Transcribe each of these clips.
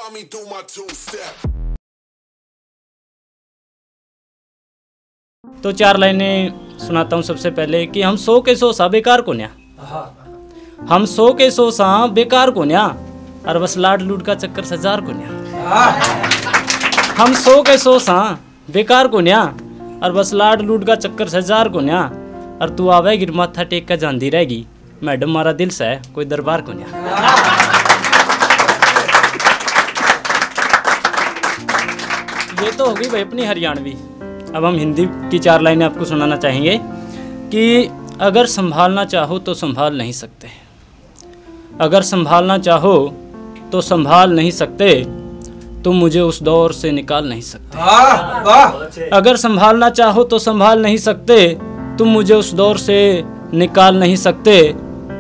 me do my two-step. तो 4 लाइनें सुनाता हूँ सबसे पहले कि हम 100 के 100 सा बेकार को न्या, हम 100 के 100 सा बेकार को न्या, और बस लाड लूट का चक्कर सजार को न्या। हम 100 के 100 सा बेकार को न्या, और बस लाड लूट का चक्कर सजार को न्या, और तू आवे गिर माथा टेक का जानती रहेगी, मैडम मारा दिल से है कोई दरबार को न्या। ये तो होगी भाई अपनी हरियाणवी। अब हम हिंदी की 4 लाइनें आपको सुनाना चाहेंगे कि अगर संभालना चाहो तो संभाल नहीं सकते, अगर संभालना चाहो तो संभाल नहीं सकते, तुम मुझे उस दौर से निकाल नहीं सकते। अगर संभालना चाहो तो संभाल नहीं सकते, तुम मुझे उस दौर से निकाल नहीं सकते।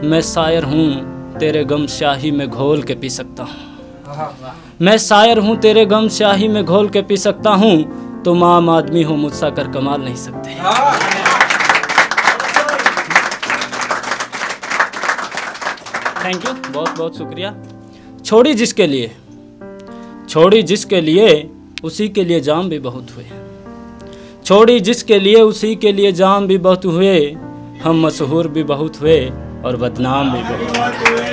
मैं शायर हूँ तेरे गम स्याही में घोल के पी सकता हूँ, मैं शायर हूँ तेरे गम स्याही में घोल के पी सकता हूँ, तुम आम आदमी हो मुझसा कर कमाल नहीं सकते। थैंक यू, बहुत बहुत शुक्रिया। छोड़ी जिसके लिए, छोड़ी जिसके लिए उसी के लिए जाम भी बहुत हुए, छोड़ी जिसके लिए उसी के लिए जाम भी बहुत हुए, हम मशहूर भी बहुत हुए और बदनाम भी बहुत हुए।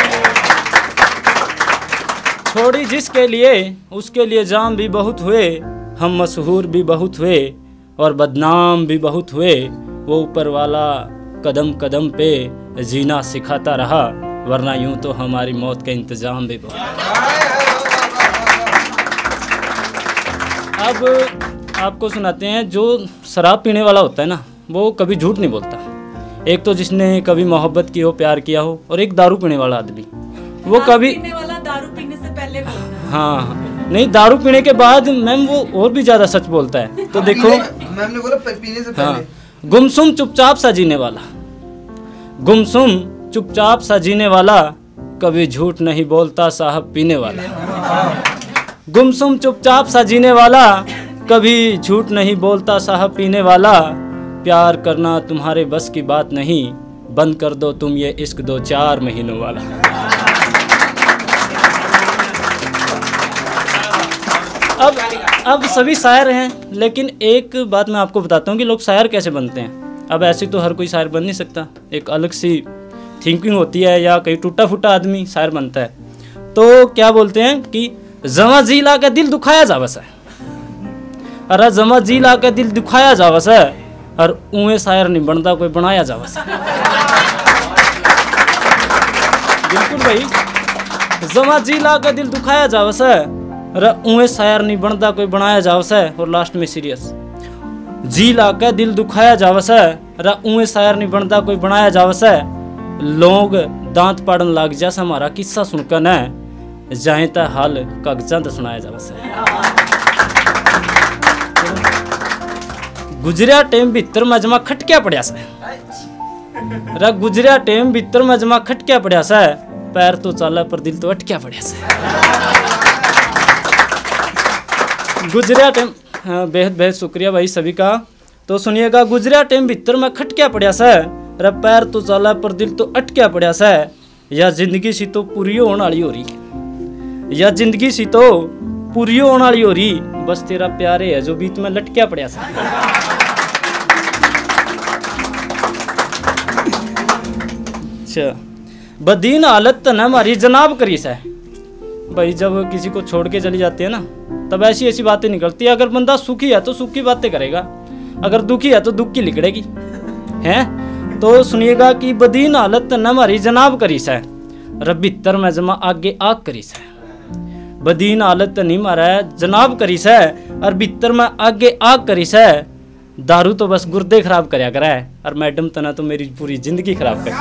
छोड़ी जिसके लिए उसके लिए जाम भी बहुत हुए, हम मशहूर भी बहुत हुए और बदनाम भी बहुत हुए। वो ऊपर वाला कदम कदम पे जीना सिखाता रहा, वरना यूं तो हमारी मौत का इंतजाम भी बहुत। अब आपको सुनाते हैं, जो शराब पीने वाला होता है ना, वो कभी झूठ नहीं बोलता। एक तो जिसने कभी मोहब्बत की हो, प्यार किया हो, और एक दारू पीने वाला आदमी, वो कभी दारू पीने से पहले हाँ नहीं, दारू पीने के बाद मैम वो और भी ज्यादा सच बोलता है। तो देखो मैम ने बोला पीने से पहले। हाँ, गुमसुम चुपचाप सा जीने वाला, गुमसुम चुपचाप सा जीने वाला, कभी झूठ नहीं बोलता साहब पीने वाला। गुमसुम चुपचाप सा जीने वाला, कभी झूठ नहीं बोलता साहब पीने वाला। प्यार करना तुम्हारे बस की बात नहीं, बंद कर दो तुम ये इश्क 2-4 महीनों वाला। अब सभी शायर हैं, लेकिन एक बात मैं आपको बताता हूँ कि लोग शायर कैसे बनते हैं। अब ऐसे तो हर कोई शायर बन नहीं सकता, एक अलग सी थिंकिंग होती है, या कहीं टूटा फूटा आदमी शायर बनता है। तो क्या बोलते हैं कि जमा जी ला के दिल दुखाया जावस है, अरे जमा जी ला के दिल दुखाया जावस है, और उए शायर नहीं बनता कोई बनाया जावस है। बिल्कुल भाई, जमा जी ला के दिल दुखाया जावस है, उए शायर नहीं बनता कोई बनाया जावस है। और लास्ट में सीरियस, जी ला के दिल दुखाया जावस है, उए शायर नहीं बनता कोई बनाया जावस है। लोग दांत पाड़न लाग जैसा हमारा किस्सा सुनकर न जाए ता हाल कागजां दा सुनाया जावस है। गुजरिया टेम भीतर मजमा खटक्या पड़िया सा, गुजरिया टेम भीतर मजमा खटक्या पड़िया सा, पैर तो चाला पर दिल तो अटक्या पड़िया सा। गुजरिया टाइम, हाँ बेहद बेहद शुक्रिया भाई सभी का। तो सुनिएगा, गुजरिया टाइम भीतर में खटक्या पड़िया सा, रे पैर तो चाला पर दिल तो अटक्या पड़िया सा। या जिंदगी सी तो पूरी होने वाली हो रही, या जिंदगी सी तो पूरी होने वाली हो रही, बस तेरा प्यारे है जो बीच में लटक्या पड़िया सा। अच्छा, बदीन हालत तो ना हमारी जनाब करी सा। भाई जब किसी को छोड़ के चली जाती है ना, तब ऐसी ऐसी बातें निकलती है। अगर बंदा सुखी है तो सुख की बातें करेगा, अगर दुखी है तो दुख की लिखड़ेगी, हैं। तो सुनिएगा कि बदीन हालत न हमारी जनाब करी से, रबितर में जमा आगे आग करी से। बदीन हालत नहीं मारा है जनाब करी से, और भीतर में आगे आग करी से। दारू तो बस गुर्दे खराब करया करा है, और मैडम तना तो मेरी पूरी जिंदगी खराब कर।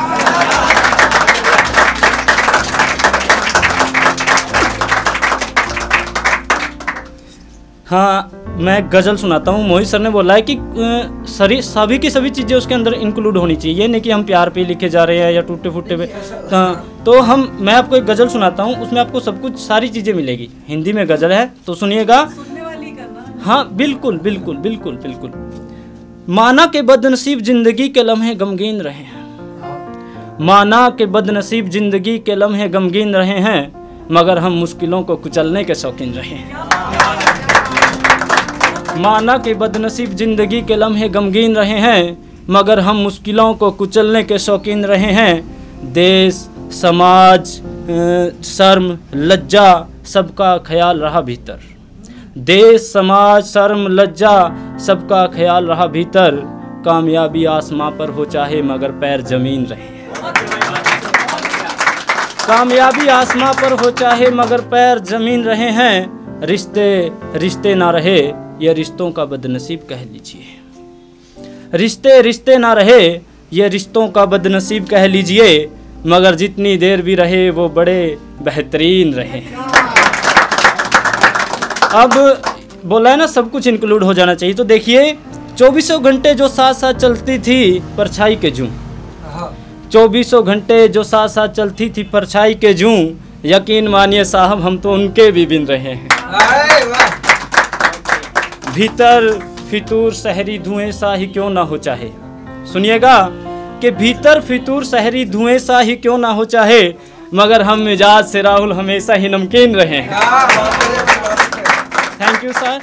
हाँ, मैं गज़ल सुनाता हूँ। मोहित सर ने बोला है कि सभी की सभी चीज़ें उसके अंदर इंक्लूड होनी चाहिए, ये नहीं कि हम प्यार पे लिखे जा रहे हैं या टूटे फूटे पे। तो मैं आपको एक गज़ल सुनाता हूँ, उसमें आपको सब कुछ सारी चीज़ें मिलेगी। हिंदी में गज़ल है, तो सुनिएगा। हाँ बिल्कुल बिल्कुल बिल्कुल बिल्कुल। माना के बदनसीब जिंदगी के लम्हे गमगीन रहे हैं, माना के बदनसीब जिंदगी के लम्हे गमगीन रहे हैं, मगर हम मुश्किलों को कुचलने के शौकीन रहे। माना कि बदनसीब जिंदगी के लम्हे गमगीन रहे हैं, मगर हम मुश्किलों को कुचलने के शौकीन रहे हैं। देश, समाज, शर्म, लज्जा सबका ख्याल रहा भीतर। देश, समाज, शर्म, लज्जा सबका ख्याल रहा भीतर। कामयाबी आसमां पर हो चाहे मगर पैर जमीन रहे। कामयाबी आसमां पर हो चाहे मगर पैर जमीन रहे हैं। रिश्ते रिश्ते ना रहे, ये रिश्तों का बदनसीब कह लीजिए। रिश्ते रिश्ते ना रहे, ये रिश्तों का बदनसीब कह लीजिए। मगर जितनी देर भी रहे वो बड़े बेहतरीन रहे। अब बोला है ना सब कुछ इंक्लूड हो जाना चाहिए। तो देखिए 24 घंटे जो साथ साथ चलती थी परछाई के जूं, 24 घंटे जो साथ साथ चलती थी परछाई के जूं, यकीन मानिए साहब हम तो उनके भी बिन रहे हैं। भीतर फितूर सहरी धुएं सा ही क्यों ना हो चाहे, सुनिएगा कि भीतर फितूर सहरी धुएं सा ही क्यों ना हो चाहे, मगर हम मिजाज से राहुल हमेशा ही नमकीन रहे हैं। Thank you sir.